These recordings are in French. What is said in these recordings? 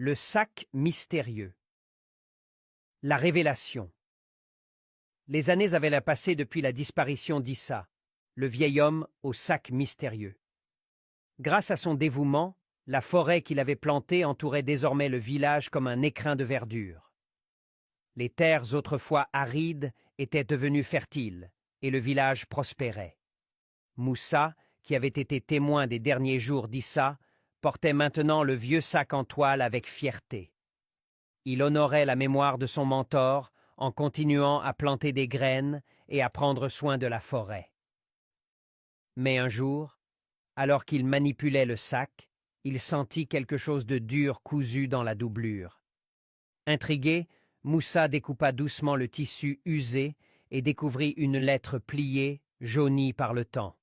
Le sac mystérieux. La révélation. Les années avaient passé depuis la disparition d'Issa, le vieil homme au sac mystérieux. Grâce à son dévouement, la forêt qu'il avait plantée entourait désormais le village comme un écrin de verdure. Les terres autrefois arides étaient devenues fertiles, et le village prospérait. Moussa, qui avait été témoin des derniers jours d'Issa, portait maintenant le vieux sac en toile avec fierté. Il honorait la mémoire de son mentor en continuant à planter des graines et à prendre soin de la forêt. Mais un jour, alors qu'il manipulait le sac, il sentit quelque chose de dur cousu dans la doublure. Intrigué, Moussa découpa doucement le tissu usé et découvrit une lettre pliée, jaunie par le temps.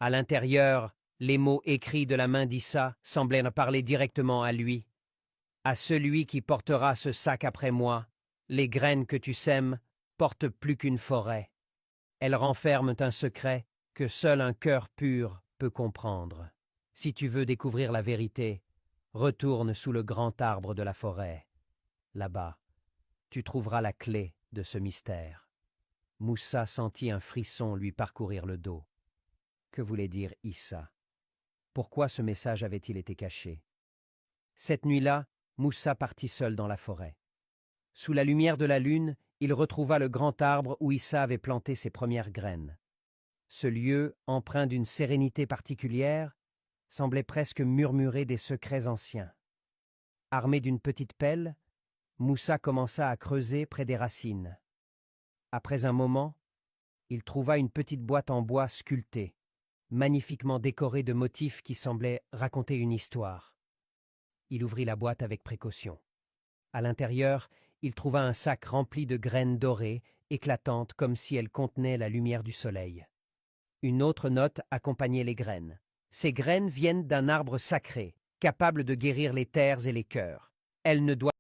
À l'intérieur, les mots écrits de la main d'Issa semblaient parler directement à lui. « À celui qui portera ce sac après moi, les graines que tu sèmes portent plus qu'une forêt. Elles renferment un secret que seul un cœur pur peut comprendre. Si tu veux découvrir la vérité, retourne sous le grand arbre de la forêt. Là-bas, tu trouveras la clé de ce mystère. » Moussa sentit un frisson lui parcourir le dos. Que voulait dire Issa? Pourquoi ce message avait-il été caché? Cette nuit-là, Moussa partit seul dans la forêt. Sous la lumière de la lune, il retrouva le grand arbre où Issa avait planté ses premières graines. Ce lieu, empreint d'une sérénité particulière, semblait presque murmurer des secrets anciens. Armé d'une petite pelle, Moussa commença à creuser près des racines. Après un moment, il trouva une petite boîte en bois sculptée, magnifiquement décorée de motifs qui semblaient raconter une histoire. Il ouvrit la boîte avec précaution. À l'intérieur, il trouva un sac rempli de graines dorées, éclatantes comme si elles contenaient la lumière du soleil. Une autre note accompagnait les graines. Ces graines viennent d'un arbre sacré, capable de guérir les terres et les cœurs. Elles ne doivent